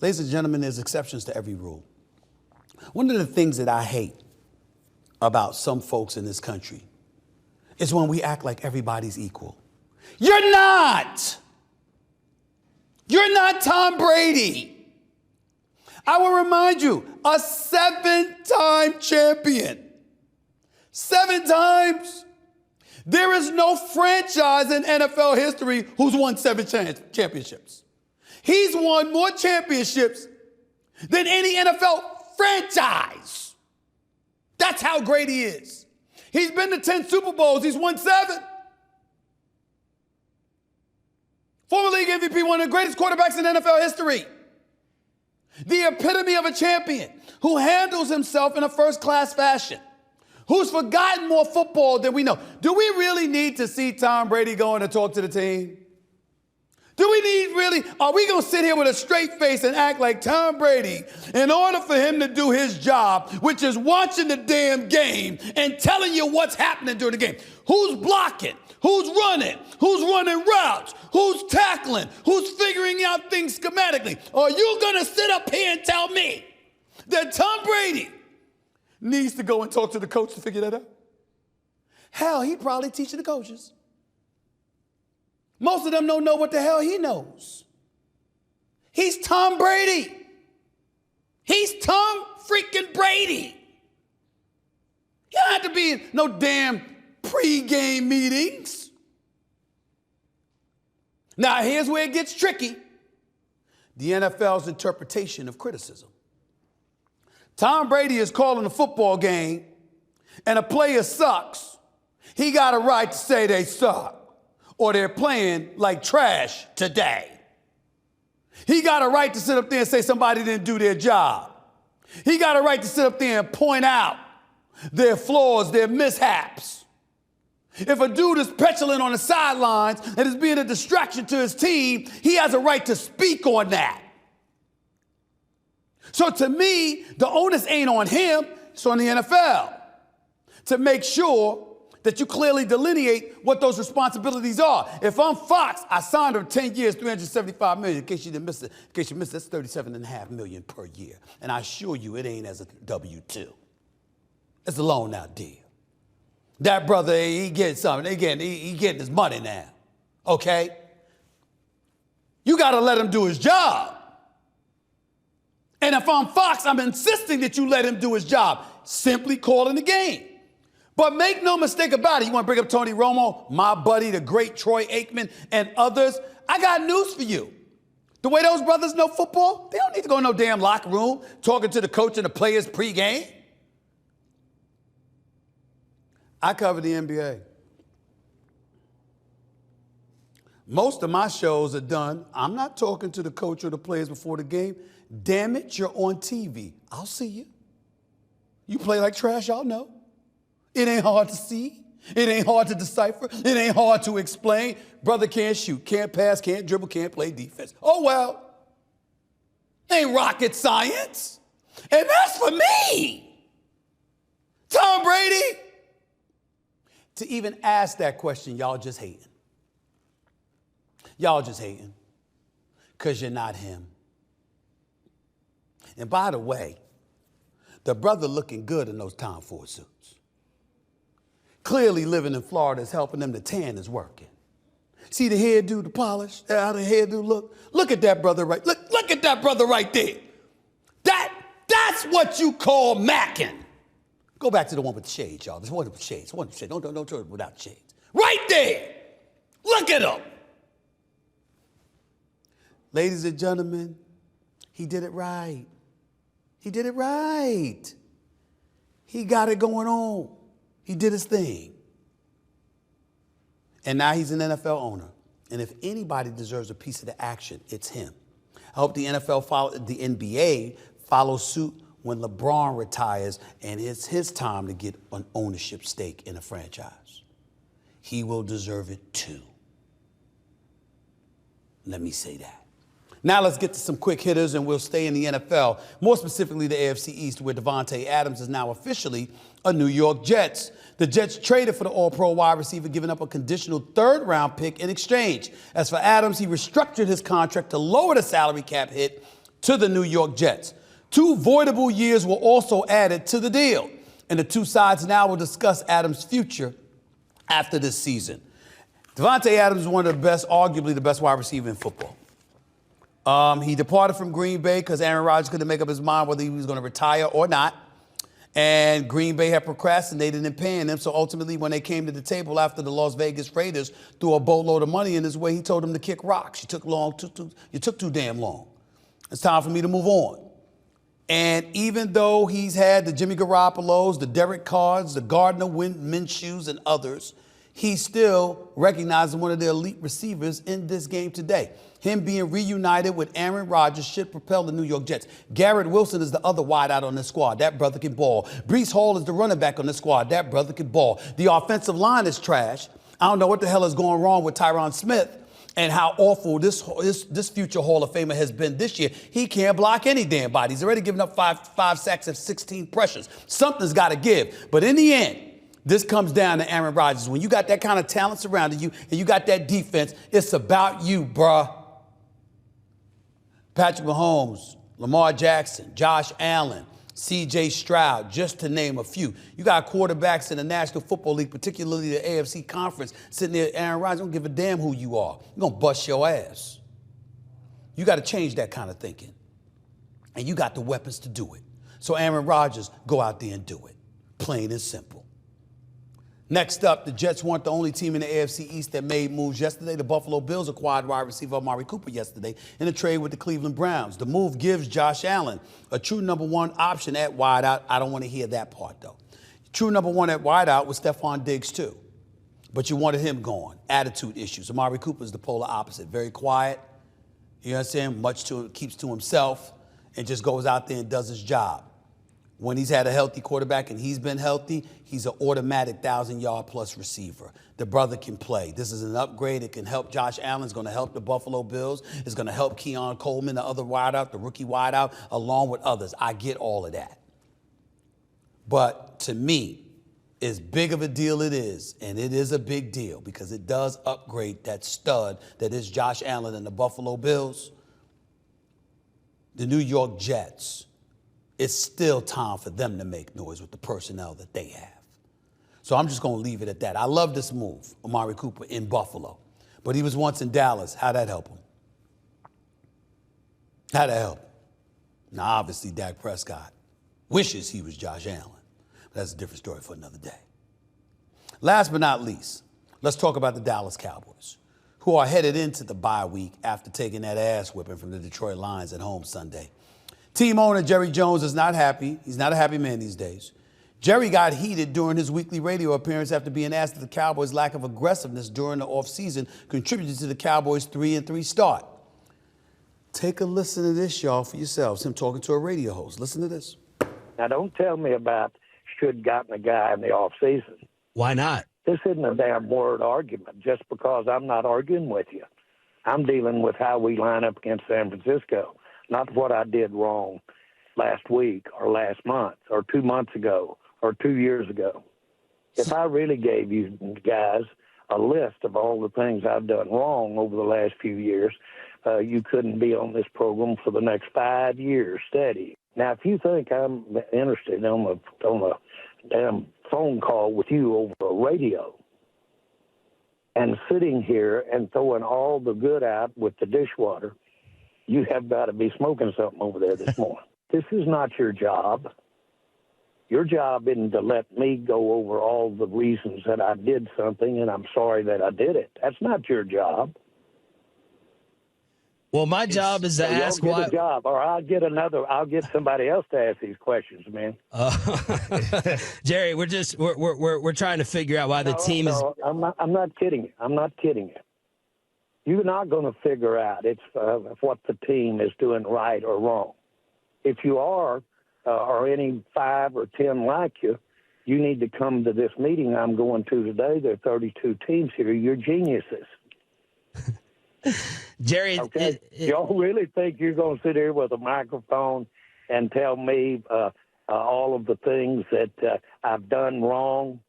ladies and gentlemen, there's exceptions to every rule. One of the things that I hate about some folks in this country is when we act like everybody's equal. You're not. You're not Tom Brady. I will remind you, a 7-time champion. 7 times. There is no franchise in NFL history who's won 7 championships. He's won more championships than any NFL franchise. That's how great he is. He's been to 10 Super Bowls. He's won 7. Former league MVP, one of the greatest quarterbacks in NFL history. The epitome of a champion who handles himself in a first-class fashion, who's forgotten more football than we know. Do we really need to see Tom Brady going to talk to the team? Are we going to sit here with a straight face and act like Tom Brady, in order for him to do his job, which is watching the damn game and telling you what's happening during the game? Who's blocking? Who's running? Who's running routes? Who's tackling? Who's figuring out things schematically? Are you going to sit up here and tell me that Tom Brady needs to go and talk to the coach to figure that out? Hell, he'd probably teach the coaches. Most of them don't know what the hell he knows. He's Tom Brady. He's Tom freaking Brady. You don't have to be in no damn pre-game meetings. Now, here's where it gets tricky. The NFL's interpretation of criticism. Tom Brady is calling a football game and a player sucks. He got a right to say they suck or they're playing like trash today. He got a right to sit up there and say somebody didn't do their job. He got a right to sit up there and point out their flaws, their mishaps. If a dude is petulant on the sidelines and is being a distraction to his team, he has a right to speak on that. So to me, the onus ain't on him, it's on the NFL to make sure that you clearly delineate what those responsibilities are. If I'm Fox, I signed him 10 years, $375 million. In case you didn't miss it, that's $37.5 million per year. And I assure you, it ain't as a W-2. It's a loan out deal. That brother, he getting something. He getting his money now. Okay? You got to let him do his job. And if I'm Fox, I'm insisting that you let him do his job. Simply calling the game. But make no mistake about it. You want to bring up Tony Romo, my buddy, the great Troy Aikman, and others? I got news for you. The way those brothers know football, they don't need to go in no damn locker room talking to the coach and the players pregame. I cover the NBA. Most of my shows are done. I'm not talking to the coach or the players before the game. Damn it, you're on TV. I'll see you. You play like trash, I'll know. It ain't hard to see. It ain't hard to decipher. It ain't hard to explain. Brother can't shoot, can't pass, can't dribble, can't play defense. Oh, well. Ain't rocket science. And that's for me. Tom Brady. To even ask that question, y'all just hating. Y'all just hating because you're not him. And by the way, the brother looking good in those Tom Ford suits. Clearly living in Florida is helping them. The tan is working. See the hairdo, the polish, how the hairdo look? Look at that brother right. Look at that brother right there. That's what you call macking. Go back to the one with the shades, y'all. There's one with shades. One with shades. Don't turn it without shades. Right there. Look at him. Ladies and gentlemen, he did it right. He did it right. He got it going on. He did his thing. And now he's an NFL owner. And if anybody deserves a piece of the action, it's him. I hope the NBA follows suit when LeBron retires and it's his time to get an ownership stake in a franchise. He will deserve it too. Let me say that. Now let's get to some quick hitters and we'll stay in the NFL, more specifically the AFC East, where Davante Adams is now officially a New York Jets. The Jets traded for the All-Pro wide receiver, giving up a conditional third-round pick in exchange. As for Adams, he restructured his contract to lower the salary cap hit to the New York Jets. 2 voidable years were also added to the deal, and the two sides now will discuss Adams' future after this season. Davante Adams is one of the best, arguably the best wide receiver in football. He departed from Green Bay because Aaron Rodgers couldn't make up his mind whether he was going to retire or not. And Green Bay had procrastinated in paying him. So ultimately, when they came to the table after the Las Vegas Raiders threw a boatload of money in his way, he told them to kick rocks. You took too damn long. It's time for me to move on. And even though he's had the Jimmy Garoppolo's, the Derek Carrs, the Gardner Minshew's, and others, he's still recognized as one of the elite receivers in this game today. Him being reunited with Aaron Rodgers should propel the New York Jets. Garrett Wilson is the other wideout on this squad. That brother can ball. Breece Hall is the running back on this squad. That brother can ball. The offensive line is trash. I don't know what the hell is going wrong with Tyron Smith and how awful this future Hall of Famer has been this year. He can't block any damn body. He's already given up five sacks and 16 pressures. Something's got to give. But in the end, this comes down to Aaron Rodgers. When you got that kind of talent surrounding you and you got that defense, it's about you, bruh. Patrick Mahomes, Lamar Jackson, Josh Allen, C.J. Stroud, just to name a few. You got quarterbacks in the National Football League, particularly the AFC Conference, sitting there, Aaron Rodgers, don't give a damn who you are. You're going to bust your ass. You got to change that kind of thinking. And you got the weapons to do it. So Aaron Rodgers, go out there and do it. Plain and simple. Next up, the Jets weren't the only team in the AFC East that made moves yesterday. The Buffalo Bills acquired wide receiver Amari Cooper yesterday in a trade with the Cleveland Browns. The move gives Josh Allen a true number one option at wideout. I don't want to hear that part, though. True number one at wideout was Stephon Diggs, too. But you wanted him gone. Attitude issues. Amari Cooper is the polar opposite. Very quiet. You know what I'm saying? Keeps to himself and just goes out there and does his job. When he's had a healthy quarterback and he's been healthy, he's an automatic 1,000-yard-plus receiver. The brother can play. This is an upgrade. It can help Josh Allen. It's going to help the Buffalo Bills. It's going to help Keon Coleman, the other wideout, the rookie wideout, along with others. I get all of that. But to me, as big of a deal it is, and it is a big deal because it does upgrade that stud that is Josh Allen and the Buffalo Bills, the New York Jets, it's still time for them to make noise with the personnel that they have. So I'm just going to leave it at that. I love this move, Amari Cooper in Buffalo. But he was once in Dallas. How'd that help him? How'd that help him? Now, obviously, Dak Prescott wishes he was Josh Allen. But that's a different story for another day. Last but not least, let's talk about the Dallas Cowboys, who are headed into the bye week after taking that ass whipping from the Detroit Lions at home Sunday. Team owner Jerry Jones is not happy. He's not a happy man these days. Jerry got heated during his weekly radio appearance after being asked if the Cowboys' lack of aggressiveness during the offseason contributed to the Cowboys' 3-3 start. Take a listen to this, y'all, for yourselves. Him talking to a radio host. Listen to this. Now, don't tell me about should gotten a guy in the offseason. Why not? This isn't a damn word argument just because I'm not arguing with you. I'm dealing with how we line up against San Francisco. Not what I did wrong last week or last month or 2 months ago or 2 years ago. If I really gave you guys a list of all the things I've done wrong over the last few years, you couldn't be on this program for the next 5 years steady. Now, if you think I'm interested on a damn phone call with you over a radio and sitting here and throwing all the good out with the dishwater, you have got to be smoking something over there this morning. This is not your job. Your job isn't to let me go over all the reasons that I did something and I'm sorry that I did it. That's not your job. Well, my job is to ask why. A job, or I'll get somebody else to ask these questions, man. Jerry, we're trying to figure out why the team is. I'm not kidding you. I'm not kidding you. You're not going to figure out what the team is doing right or wrong. If you are, or any 5 or 10 like you, you need to come to this meeting I'm going to today. There are 32 teams here. You're geniuses. Jerry, okay? Y'all really think you're going to sit here with a microphone and tell me all of the things that I've done wrong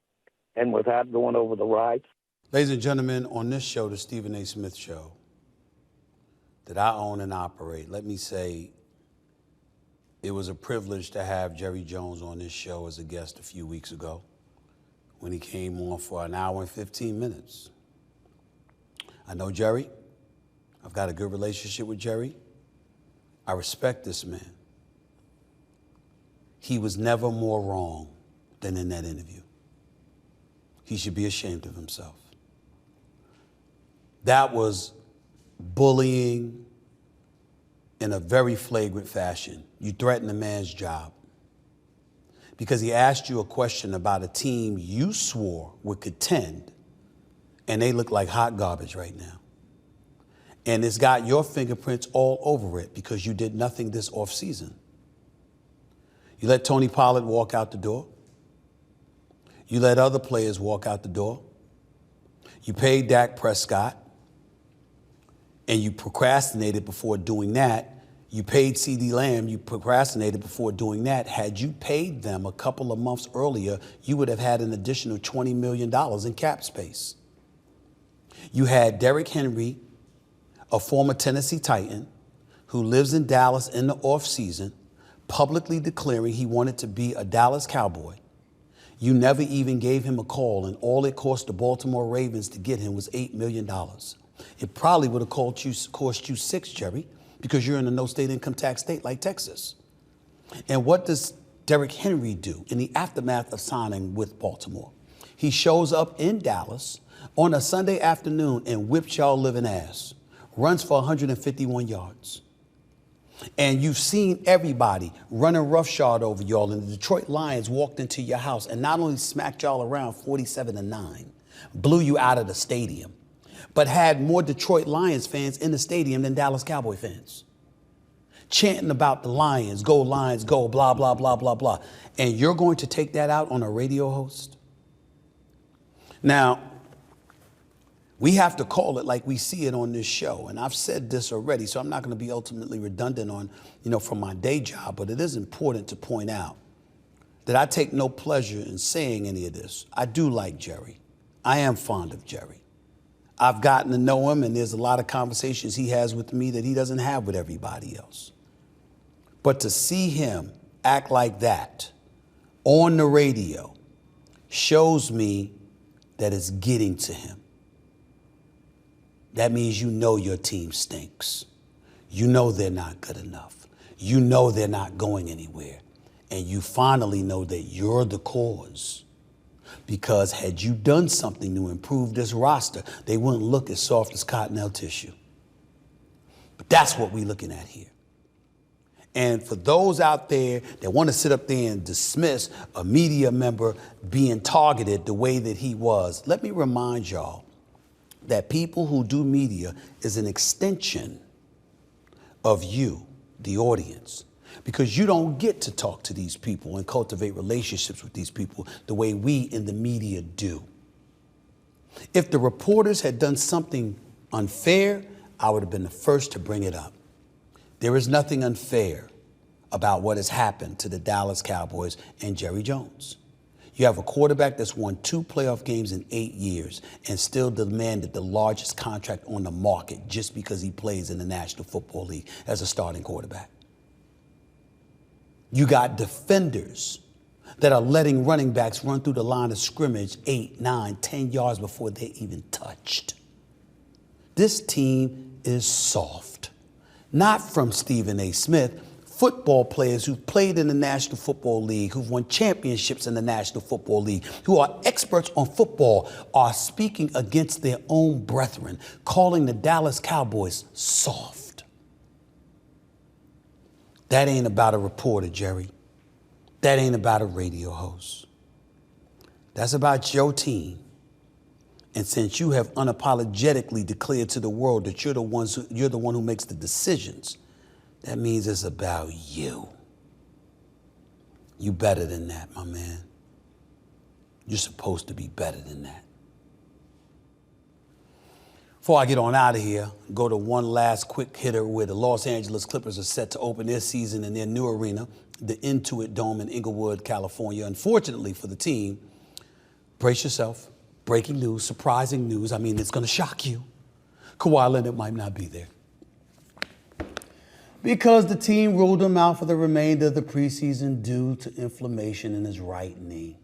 and without going over the rights? Ladies and gentlemen, on this show, the Stephen A. Smith Show, that I own and operate, let me say it was a privilege to have Jerry Jones on this show as a guest a few weeks ago when he came on for an hour and 15 minutes. I know Jerry. I've got a good relationship with Jerry. I respect this man. He was never more wrong than in that interview. He should be ashamed of himself. That was bullying in a very flagrant fashion. You threatened a man's job because he asked you a question about a team you swore would contend, and they look like hot garbage right now. And it's got your fingerprints all over it because you did nothing this offseason. You let Tony Pollard walk out the door. You let other players walk out the door. You paid Dak Prescott, and you procrastinated before doing that. You paid CeeDee Lamb, you procrastinated before doing that. Had you paid them a couple of months earlier, you would have had an additional $20 million in cap space. You had Derrick Henry, a former Tennessee Titan, who lives in Dallas in the offseason, publicly declaring he wanted to be a Dallas Cowboy. You never even gave him a call, and all it cost the Baltimore Ravens to get him was $8 million. It probably would have cost you $6, Jerry, because you're in a no-state income tax state like Texas. And what does Derrick Henry do in the aftermath of signing with Baltimore? He shows up in Dallas on a Sunday afternoon and whips y'all living ass, runs for 151 yards. And you've seen everybody running roughshod over y'all, and the Detroit Lions walked into your house and not only smacked y'all around 47-9, blew you out of the stadium, but had more Detroit Lions fans in the stadium than Dallas Cowboy fans, chanting about the Lions, go, blah, blah, blah, blah, blah. And you're going to take that out on a radio host? Now, we have to call it like we see it on this show. And I've said this already, so I'm not going to be ultimately redundant on, from my day job, but it is important to point out that I take no pleasure in saying any of this. I do like Jerry. I am fond of Jerry. I've gotten to know him, and there's a lot of conversations he has with me that he doesn't have with everybody else. But to see him act like that on the radio shows me that it's getting to him. That means your team stinks. You know they're not good enough. You know they're not going anywhere. And you finally know that you're the cause. Because had you done something to improve this roster, they wouldn't look as soft as cottonelle tissue. But that's what we're looking at here. And for those out there that want to sit up there and dismiss a media member being targeted the way that he was, let me remind y'all that people who do media is an extension of you, the audience, because you don't get to talk to these people and cultivate relationships with these people the way we in the media do. If the reporters had done something unfair, I would have been the first to bring it up. There is nothing unfair about what has happened to the Dallas Cowboys and Jerry Jones. You have a quarterback that's won 2 playoff games in 8 years and still demanded the largest contract on the market just because he plays in the National Football League as a starting quarterback. You got defenders that are letting running backs run through the line of scrimmage 8, 9, 10 yards before they're even touched. This team is soft. Not from Stephen A. Smith. Football players who've played in the National Football League, who've won championships in the National Football League, who are experts on football, are speaking against their own brethren, calling the Dallas Cowboys soft. That ain't about a reporter, Jerry. That ain't about a radio host. That's about your team. And since you have unapologetically declared to the world that you're the one who makes the decisions, that means it's about you. You better than that, my man. You're supposed to be better than that. Before I get on out of here, go to one last quick hitter where the Los Angeles Clippers are set to open their season in their new arena, the Intuit Dome in Inglewood, California. Unfortunately for the team, brace yourself. Breaking news, surprising news. I mean, it's going to shock you. Kawhi Leonard might not be there, because the team ruled him out for the remainder of the preseason due to inflammation in his right knee.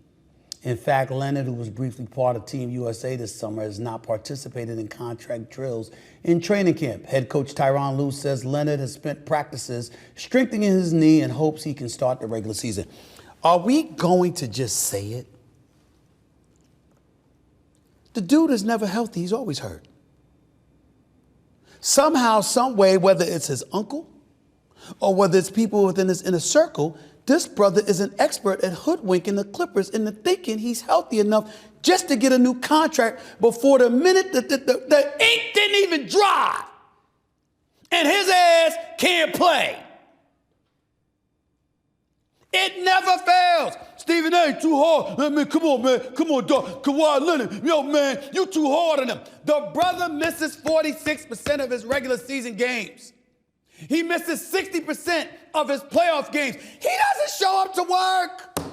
In fact, Leonard, who was briefly part of Team USA this summer, has not participated in contract drills in training camp. Head coach Tyronn Lue says Leonard has spent practices strengthening his knee and hopes he can start the regular season. Are we going to just say it? The dude is never healthy. He's always hurt. Somehow, some way, whether it's his uncle or whether it's people within his inner circle, this brother is an expert at hoodwinking the Clippers into thinking he's healthy enough just to get a new contract before the minute that the ink didn't even dry. And his ass can't play. It never fails. Stephen A. too hard. I mean, come on, man. Come on, dog. Kawhi Leonard. Yo, man, you too hard on him. The brother misses 46% of his regular season games. He misses 60% of his playoff games. He doesn't show up to work.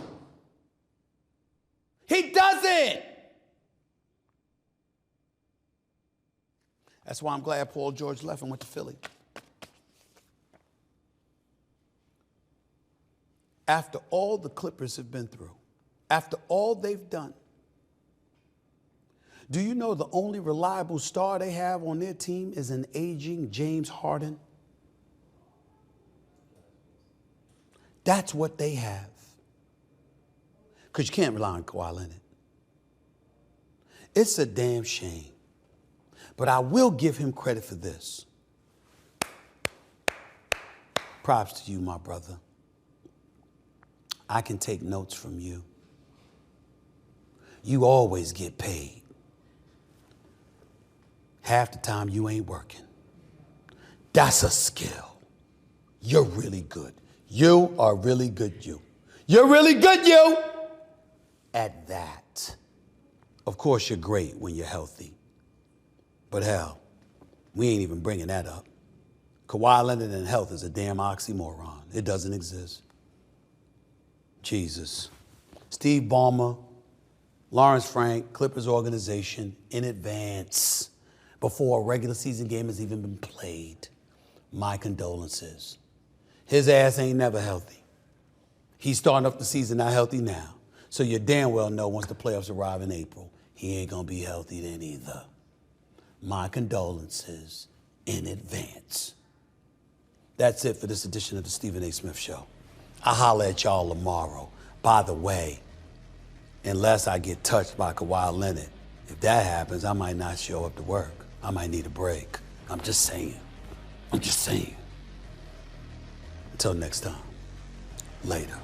He doesn't. That's why I'm glad Paul George left and went to Philly. After all the Clippers have been through, after all they've done, do you know the only reliable star they have on their team is an aging James Harden? That's what they have. Because you can't rely on Kawhi Leonard. It's a damn shame. But I will give him credit for this. Props to you, my brother. I can take notes from you. You always get paid. Half the time you ain't working. That's a skill. You're really good. You are really good, you. You're really good, you. At that. Of course, you're great when you're healthy. But hell, we ain't even bringing that up. Kawhi Leonard and health is a damn oxymoron. It doesn't exist. Jesus. Steve Ballmer, Lawrence Frank, Clippers organization in advance, before a regular season game has even been played. My condolences. His ass ain't never healthy. He's starting off the season not healthy now. So you damn well know once the playoffs arrive in April, he ain't gonna be healthy then either. My condolences in advance. That's it for this edition of the Stephen A. Smith Show. I'll holler at y'all tomorrow. By the way, unless I get touched by Kawhi Leonard, if that happens, I might not show up to work. I might need a break. I'm just saying. I'm just saying. Until next time, later.